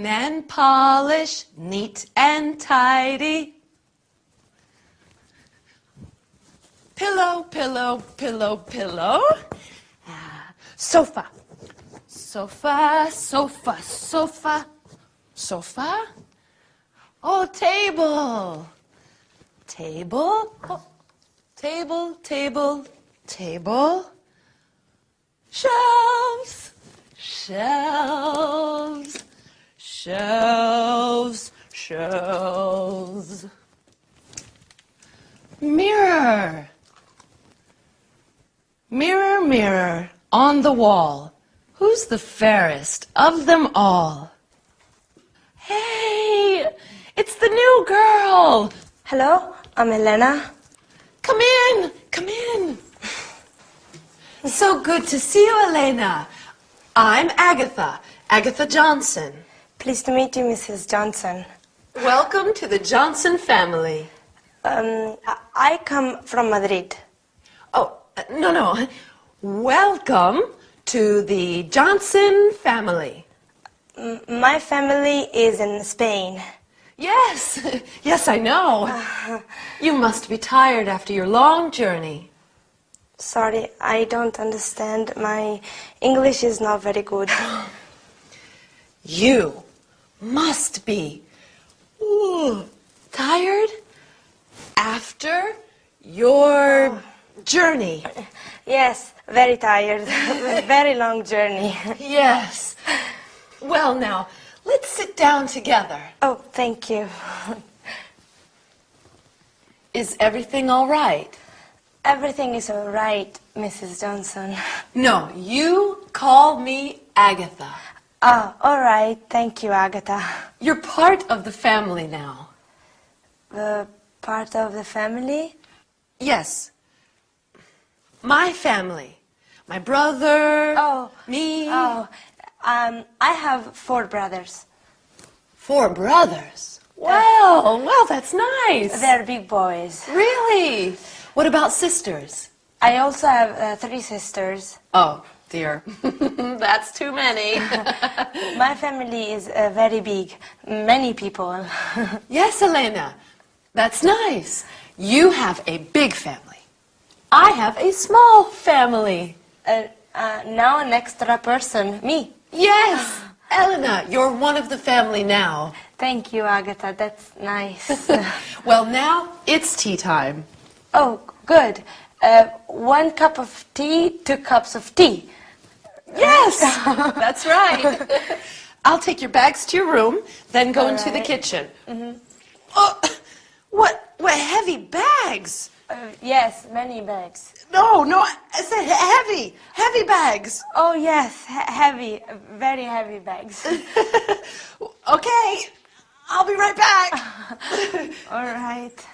Clean and polish, neat and tidy. Pillow, pillow, pillow, pillow. Sofa. Sofa, sofa, sofa. Sofa. Oh, table. Table. Oh, table, table, table. Shelves. Shelves. Shelves. Shelves. Mirror. Mirror, mirror, on the wall, who's the fairest of them all? Hey, it's the new girl. Hello, I'm Elena. Come in, come in. So good to see you, Elena. I'm Agatha, Agatha Johnson. Pleased to meet you, Mrs. Johnson. Welcome to the Johnson family. I come from Madrid. Oh, no. Welcome to the Johnson family. My family is in Spain. Yes, yes, I know. You must be tired after your long journey. Sorry, I don't understand. My English is not very good. You must be tired after your journey. Yes, very tired. Very long journey. Yes. Well, now, let's sit down together. Oh, thank you. Is everything all right? Everything is all right, Mrs. Johnson. No, you call me Agatha. Ah, all right. Thank you, Agatha. You're part of the family now. Part of the family? Yes. My family. My brother. Oh. Me. Oh, I have 4 brothers. 4 brothers. Well, that's nice. They're big boys. Really? What about sisters? I also have 3 sisters. Oh, dear. That's too many. My family is very big. Many people. Yes, Elena. That's nice. You have a big family. I have a small family. Now an extra person. Me. Yes. Elena, you're one of the family now. Thank you, Agatha. That's nice. Well, now it's tea time. Oh, good. 1 cup of tea, 2 cups of tea. Yes, that's right. I'll take your bags to your room, then go into the right. kitchen. Mm-hmm. Oh, what heavy bags? Yes, many bags. No, I said heavy bags. Oh, yes, heavy, very heavy bags. Okay, I'll be right back. All right.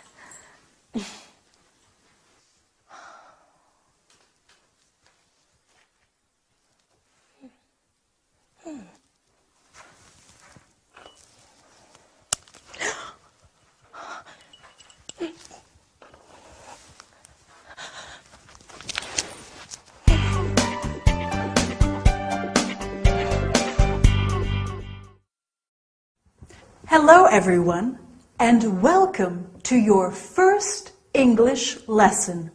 Hello everyone, and welcome to your first English lesson.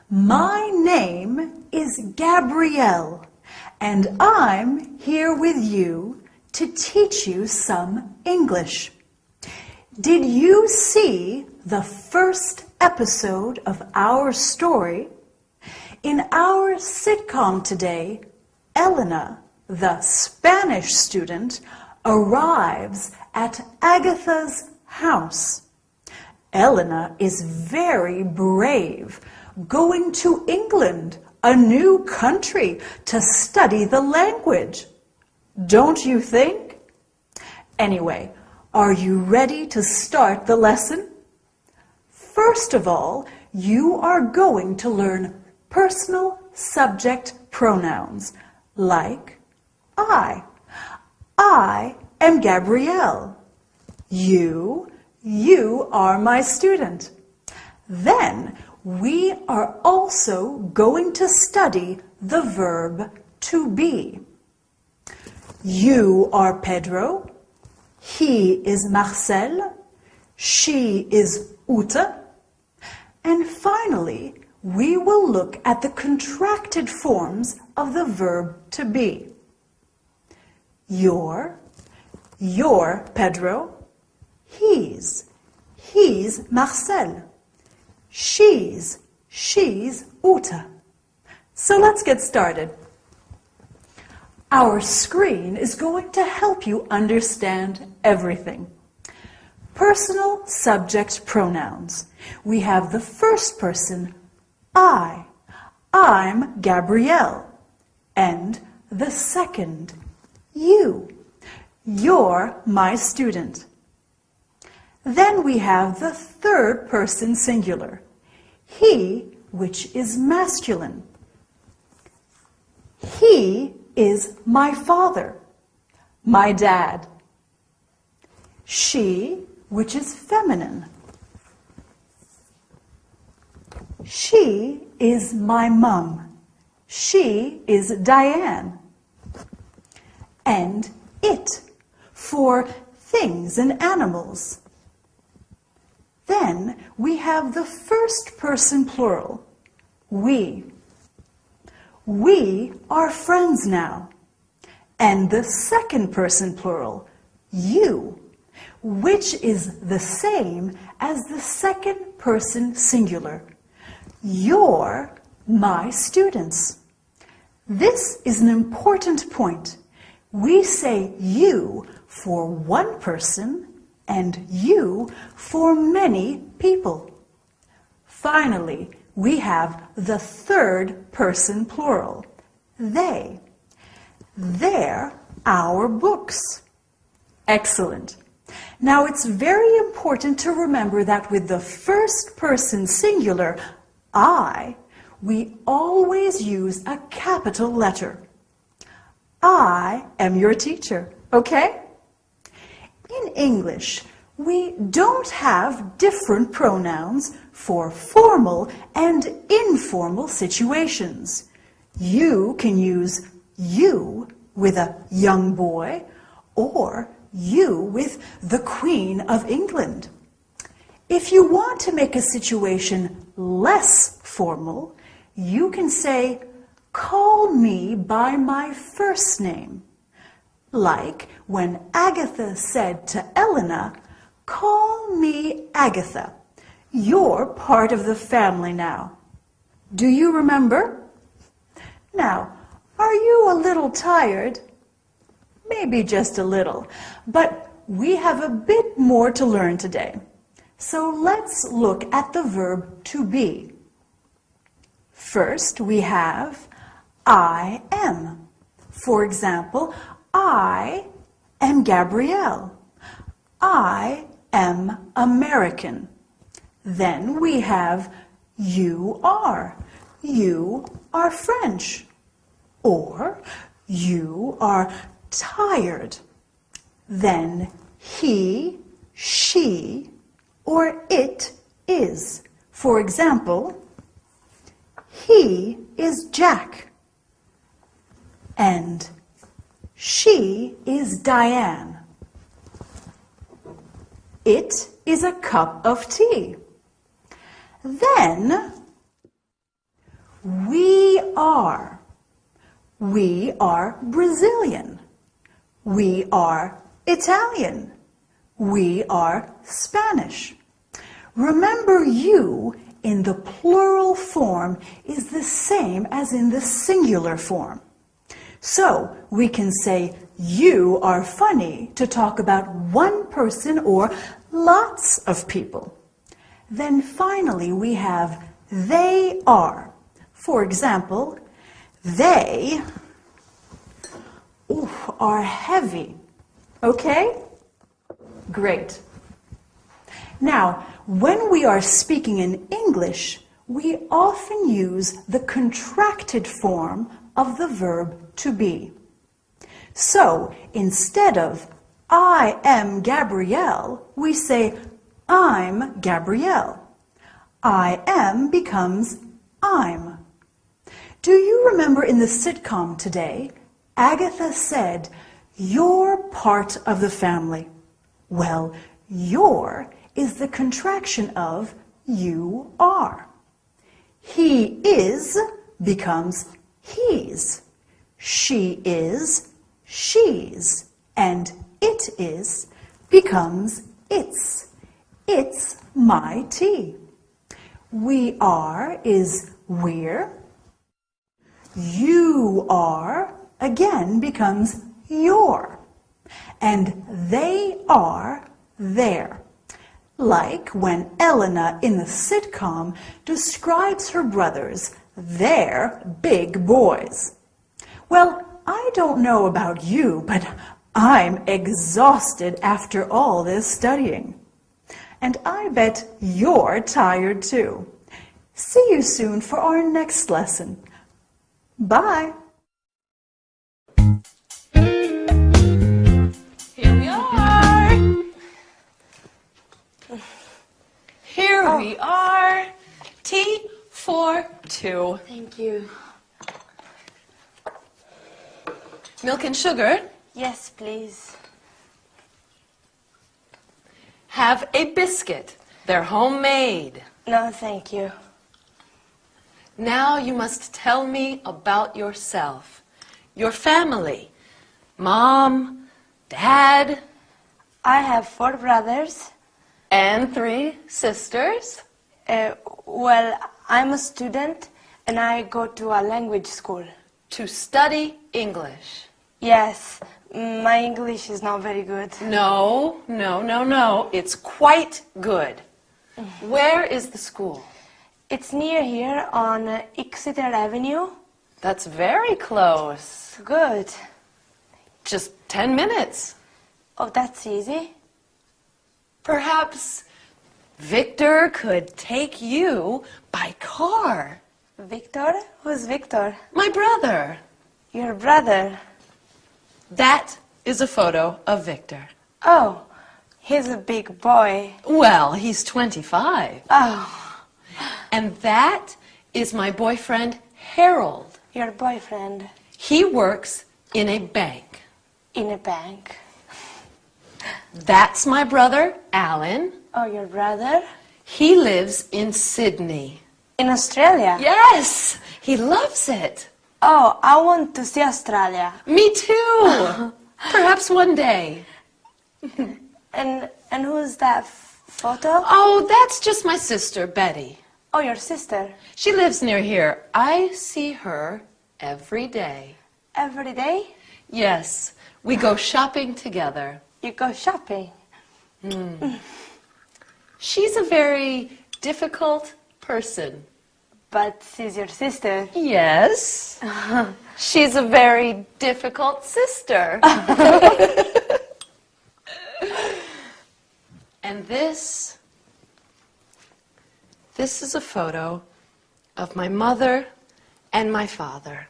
My name is Gabrielle, and I'm here with you to teach you some English. Did you see the first episode of our story? In our sitcom today, Elena, the Spanish student, arrives at Agatha's house. Elena is very brave, going to England, a new country, to study the language. Don't you think? Anyway, are you ready to start the lesson? First of all, you are going to learn personal subject pronouns like I. I am Gabrielle. You are my student. Then we are also going to study the verb to be. You are Pedro. He is Marcel. She is Ute. And finally, we will look at the contracted forms of the verb to be. Your Pedro. He's Marcel. She's Ute. So let's get started. Our screen is going to help you understand everything. Personal subject pronouns. We have the first person, I. I'm Gabrielle. And the second, you. You're my student. Then we have the third person singular, he, which is masculine. He is my father, my dad. She, which is feminine. She is my mum. She is Diane. And it, for things and animals. Then we have the first person plural, we. We are friends now. And the second person plural, you, which is the same as the second person singular. You're my students. This is an important point. We say you for one person and you for many people. Finally, we have the third person plural, they. They're our books. Excellent. Now it's very important to remember that with the first person singular, I, we always use a capital letter. I am your teacher, okay? In English, we don't have different pronouns for formal and informal situations. You can use you with a young boy or you with the Queen of England. If you want to make a situation less formal, you can say, call me by my first name. Like when Agatha said to Elena, call me Agatha. You're part of the family now. Do you remember? Now, are you a little tired? Maybe just a little, but we have a bit more to learn today. So let's look at the verb to be. First, we have I am. For example, I am Gabrielle. I am American. Then we have you are. You are French. Or you are tired. Then he, she, or it is. For example, he is Jack. And she is Diane. It is a cup of tea. Then we are. We are Brazilian. We are Italian. We are Spanish. Remember, you in the plural form is the same as in the singular form. So we can say you are funny to talk about one person or lots of people. Then finally we have they are. For example, they are heavy. Okay? Great. Now, when we are speaking in English, we often use the contracted form of the verb to be. So, instead of I am Gabrielle, we say I'm Gabrielle. I am becomes I'm. Do you remember in the sitcom Today, Agatha said, you're part of the family. Well, your is the contraction of you are. He is becomes he's. She is she's. And it is becomes its. It's my tea. We are is we're. You are again becomes your. And they are their. Like when Elena in the sitcom describes her brothers, they're big boys. Well, I don't know about you, but I'm exhausted after all this studying. And I bet you're tired too. See you soon for our next lesson. Bye. Here we are. Here we are. Tea for two. Thank you. Milk and sugar. Yes, please. Have a biscuit. They're homemade. No, thank you. Now you must tell me about yourself. Your family. Mom, Dad, I have 4 brothers. and 3 sisters. Well, I'm a student and I go to a language school. To study English. Yes, my English is not very good. No. It's quite good. Where is the school? It's near here on Exeter Avenue. That's very close. Good. Just 10 minutes. Oh, that's easy. Perhaps Victor could take you by car. Victor? Who's Victor? My brother. Your brother. That is a photo of Victor. Oh, he's a big boy. Well, he's 25. Oh, And that is my boyfriend, Harold. your boyfriend He works in a bank. in a bank. That's my brother, Alan. Oh, your brother? He lives in Sydney. In Australia? Yes, he loves it. Oh, I want to see Australia. Me too. Perhaps one day. And who's that photo? Oh, that's just my sister, Betty. Oh, your sister. She lives near here. I see her every day. Every day? Yes, we go shopping together. You go shopping. She's a very difficult person. But she's your sister. Yes. She's a very difficult sister. And this is a photo of my mother and my father.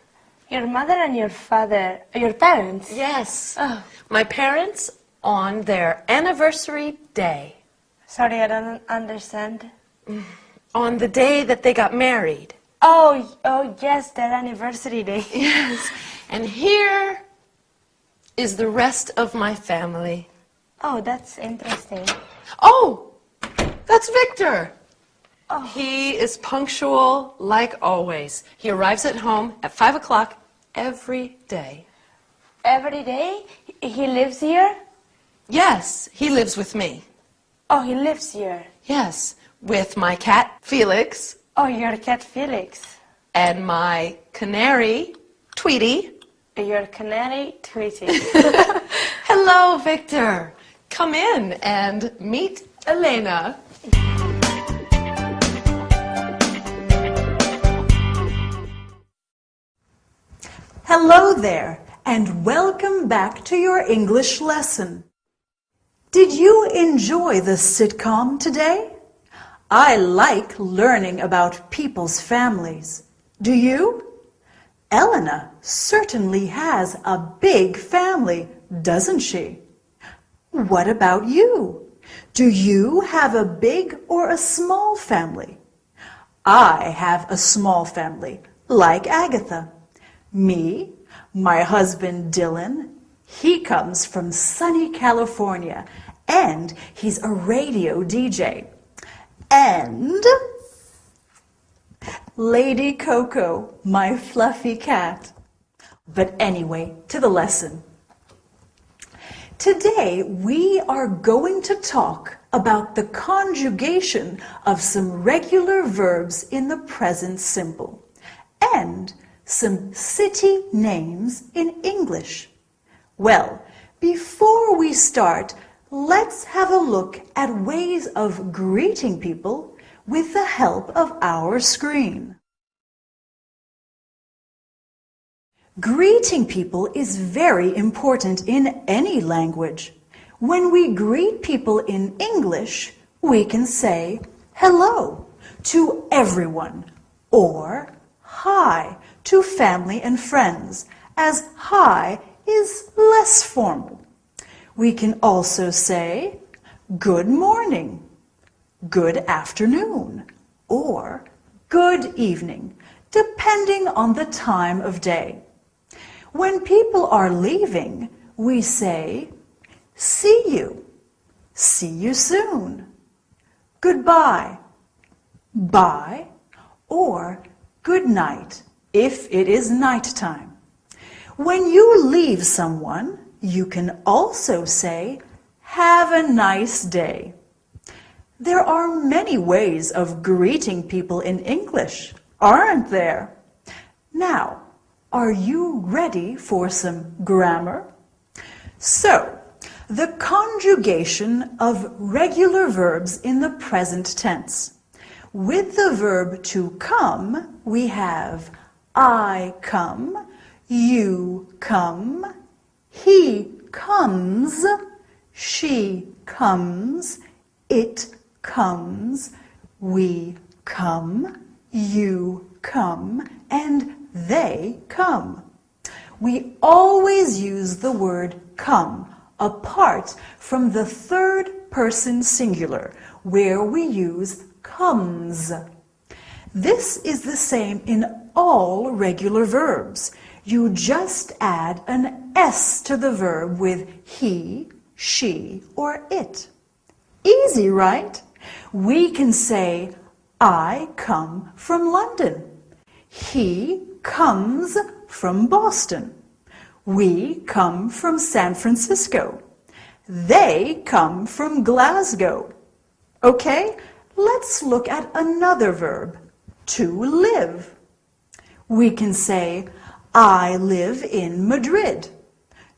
Your mother and your father, your parents? Yes. Oh. My parents on their anniversary day. Sorry, I don't understand. On the day that they got married. Oh, yes, their anniversary day. Yes. And here is the rest of my family. Oh, that's interesting. Oh, that's Victor. Oh. He is punctual like always. He arrives at home at 5 o'clock every day. Every day? He lives here? Yes, he lives with me. Oh, he lives here. Yes, with my cat, Felix, Oh, your cat Felix. and my canary, Tweety. Your canary Tweety. Hello, Victor. Come in and meet Elena. Hello there, and welcome back to your English lesson. Did you enjoy the sitcom today? I like learning about people's families. Do you? Elena certainly has a big family, doesn't she? What about you? Do you have a big or a small family? I have a small family, like Agatha. Me, my husband Dylan, he comes from sunny California, and he's a radio DJ. And Lady Coco, my fluffy cat. But anyway, to the lesson. Today we are going to talk about the conjugation of some regular verbs in the present simple and some city names in English. Well, before we start, let's have a look at ways of greeting people with the help of our screen. Greeting people is very important in any language. When we greet people in English, we can say hello to everyone or hi to family and friends, as hi is less formal. We can also say good morning, good afternoon, or good evening, depending on the time of day. When people are leaving, we say, see you soon, goodbye, bye, or good night if it is nighttime. When you leave someone, you can also say, have a nice day. There are many ways of greeting people in English, aren't there? Now, are you ready for some grammar? So, the conjugation of regular verbs in the present tense. With the verb to come, we have I come, you come, he comes, she comes, it comes, we come, you come, and they come. We always use the word come apart from the third person singular, where we use comes. This is the same in all regular verbs. You just add an S to the verb with he, she, or it. Easy, right? We can say, I come from London. He comes from Boston. We come from San Francisco. They come from Glasgow. Okay, let's look at another verb, to live. We can say, I live in Madrid.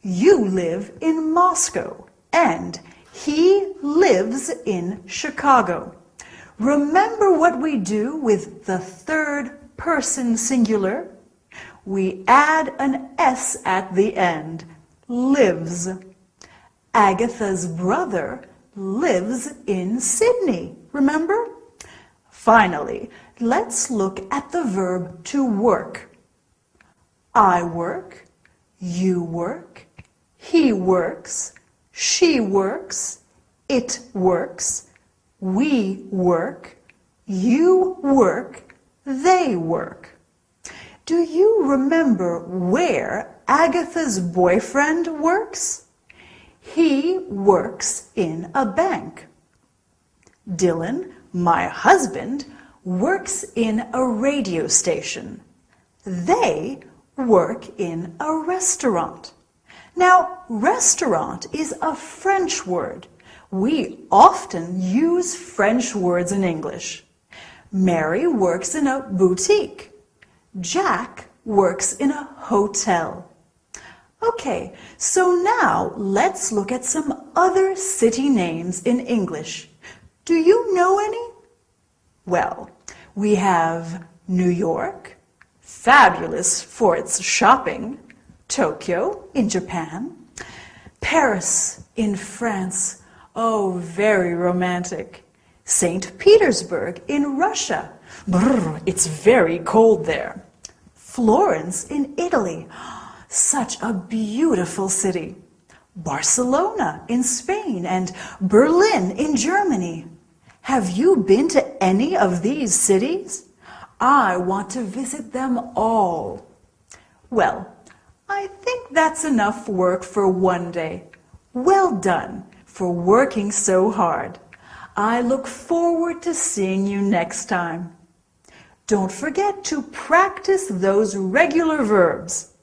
You live in Moscow. And he lives in Chicago. Remember what we do with the third person singular? We add an S at the end, lives. Agatha's brother lives in Sydney, remember? Finally, let's look at the verb to work. I work, you work, he works, she works, it works, we work, you work, they work. Do you remember where Agatha's boyfriend works? He works in a bank. Dylan, my husband, works in a radio station. They work in a restaurant. Now, restaurant is a French word. We often use French words in English. Mary works in a boutique. Jack works in a hotel. Okay, so now let's look at some other city names in English. Do you know any? Well, we have New York, fabulous for its shopping, Tokyo in Japan, Paris in France, oh, very romantic, St. Petersburg in Russia, brr, it's very cold there, Florence in Italy, such a beautiful city, Barcelona in Spain, and Berlin in Germany. Have you been to any of these cities? I want to visit them all. Well, I think that's enough work for one day. Well done for working so hard. I look forward to seeing you next time. Don't forget to practice those regular verbs.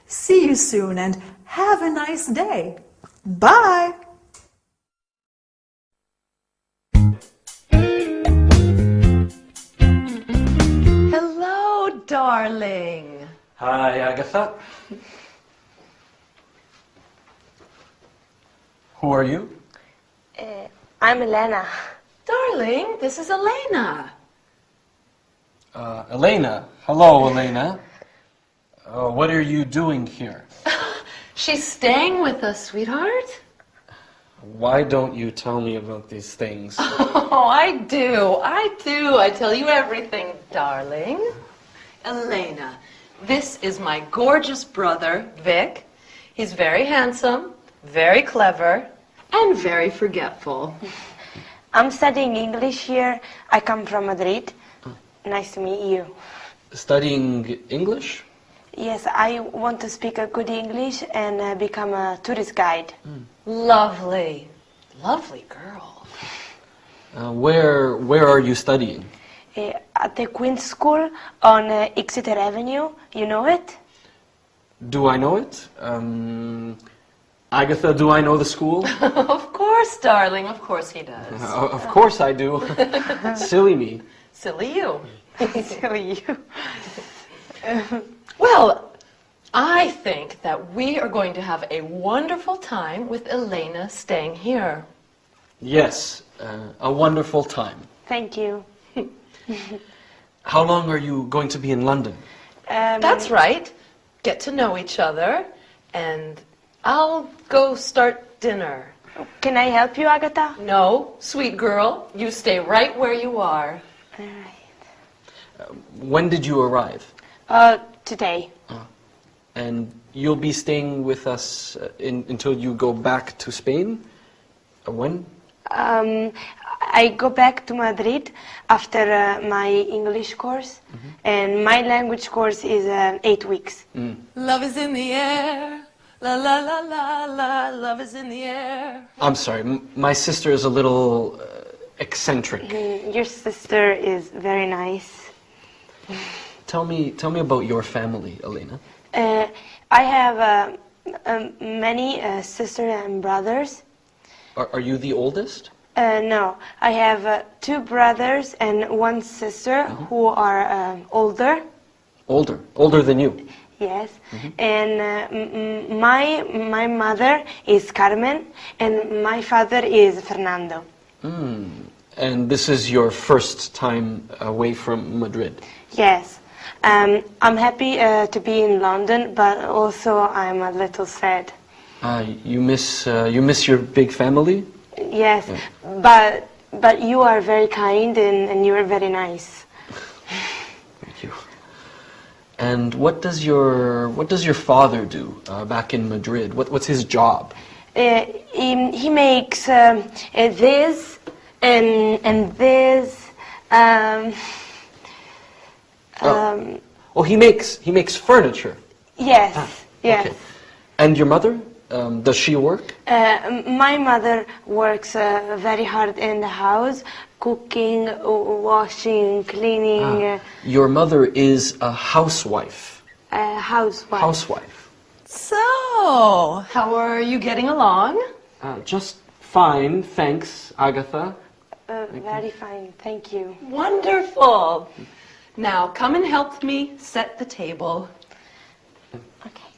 See you soon and have a nice day. Bye! Hello, darling. Hi, Agatha. Who are you? I'm Elena. Darling, this is Elena. Elena. Hello, Elena. What are you doing here? She's staying with us, sweetheart. Why don't you tell me about these things? Oh, I do. I tell you everything, darling. Elena, this is my gorgeous brother, Vic. He's very handsome, very clever, and very forgetful. I'm studying English here. I come from Madrid. Nice to meet you. Studying English? Yes, I want to speak a good English and become a tourist guide. Lovely. Lovely girl. Where are you studying? At the Queen's School on Exeter Avenue. You know it? Do I know it? Agatha, do I know the school? Of course, darling. Of course he does. Of course I do. Silly me. Silly you. Silly you. Well, I think that we are going to have a wonderful time with Elena staying here. Yes, a wonderful time. Thank you. How long are you going to be in London? That's right. Get to know each other, and I'll go start dinner. Can I help you, Agatha? No, sweet girl, you stay right where you are. All right. When did you arrive? Today. And you'll be staying with us until you go back to Spain? When? I go back to Madrid after my English course, and my language course is 8 weeks. Love is in the air. La la la la la. Love is in the air. I'm sorry, my sister is a little eccentric. Your sister is very nice. Tell me about your family, Elena. I have many sisters and brothers. Are you the oldest? No, I have 2 brothers and 1 sister who are older. Older than you? Yes, and my mother is Carmen, and my father is Fernando. And this is your first time away from Madrid? Yes, I'm happy to be in London, but also I'm a little sad. You miss your big family? Yes, but you are very kind and you are very nice. Thank you. And what does your father do back in Madrid? What's his job? He makes this and this. He makes furniture. Yes, yes. Okay. And your mother? Does she work? My mother works very hard in the house, cooking, washing, cleaning. Your mother is a housewife. Housewife. Housewife. So, how are you getting along? Just fine, thanks, Agatha. Very fine, thank you. Wonderful. Now, come and help me set the table. Okay.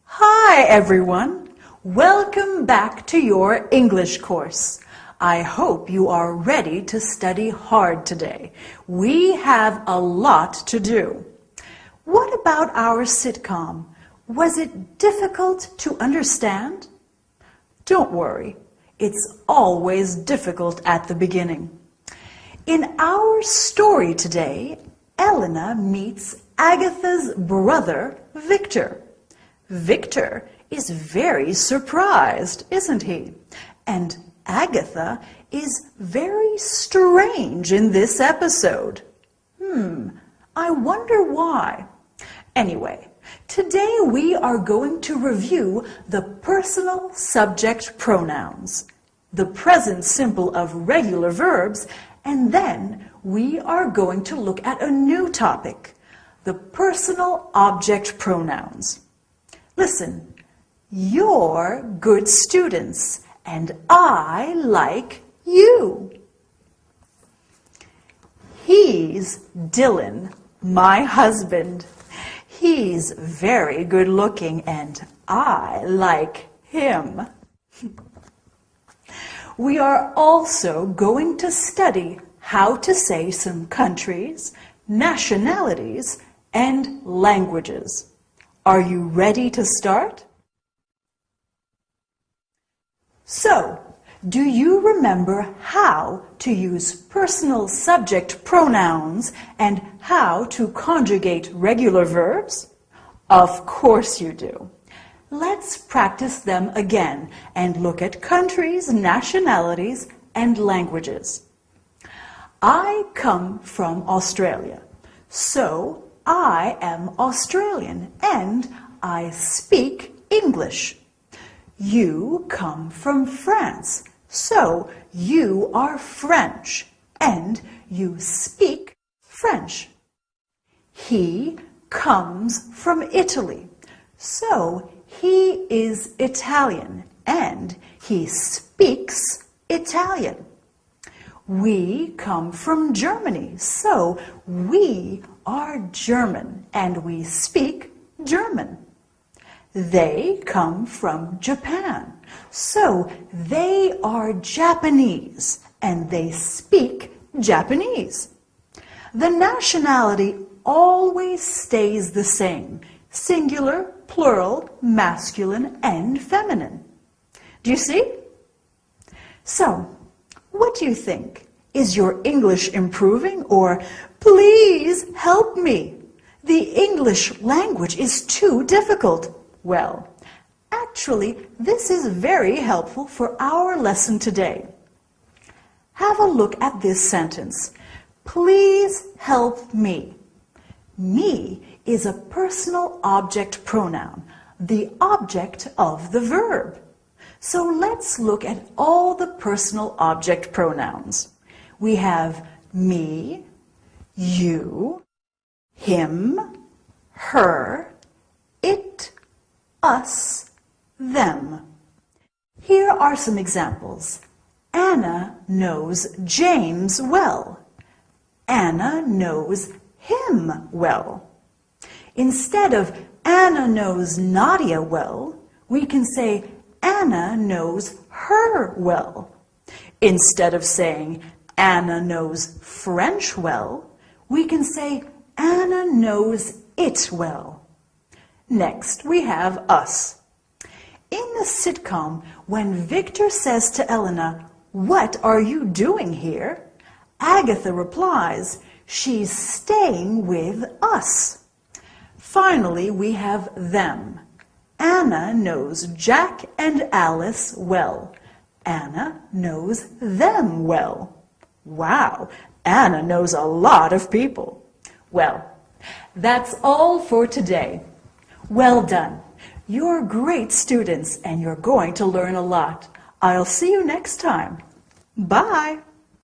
Hi everyone! Welcome back to your English course. I hope you are ready to study hard today. We have a lot to do. What about our sitcom? Was it difficult to understand? Don't worry, it's always difficult at the beginning. In our story today, Elena meets Agatha's brother, Victor. Victor is very surprised, isn't he? And Agatha is very strange in this episode. I wonder why. Anyway, today we are going to review the personal subject pronouns, the present simple of regular verbs, and then we are going to look at a new topic, the personal object pronouns. Listen, you're good students, and I like you. He's Dylan, my husband. He's very good looking, and I like him. We are also going to study how to say some countries, nationalities, and languages. Are you ready to start? So, do you remember how to use personal subject pronouns and how to conjugate regular verbs? Of course you do. Let's practice them again and look at countries, nationalities, and languages. I come from Australia, so I am Australian and I speak English. You come from France, so you are French and you speak French. He comes from Italy, so he is Italian and he speaks Italian. We come from Germany, so we are German and we speak German. They come from Japan, so they are Japanese and they speak Japanese. The nationality always stays the same, singular, plural, masculine, and feminine. Do you see? So, what do you think? Is your English improving, or please help me? The English language is too difficult. Well, actually, this is very helpful for our lesson today. Have a look at this sentence. Please help me. Me is a personal object pronoun, the object of the verb. So let's look at all the personal object pronouns. We have me, you, him, her, it, us, them. Here are some examples. Anna knows James well. Anna knows him well. Instead of Anna knows Nadia well, we can say Anna knows her well. Instead of saying Anna knows French well, we can say Anna knows it well. Next, we have us. In the sitcom, when Victor says to Elena, "What are you doing here?" Agatha replies, "She's staying with us." Finally, we have them. Anna knows Jack and Alice well. Anna knows them well. Wow, Anna knows a lot of people. Well, that's all for today. Well done. You're great students and you're going to learn a lot. I'll see you next time. Bye.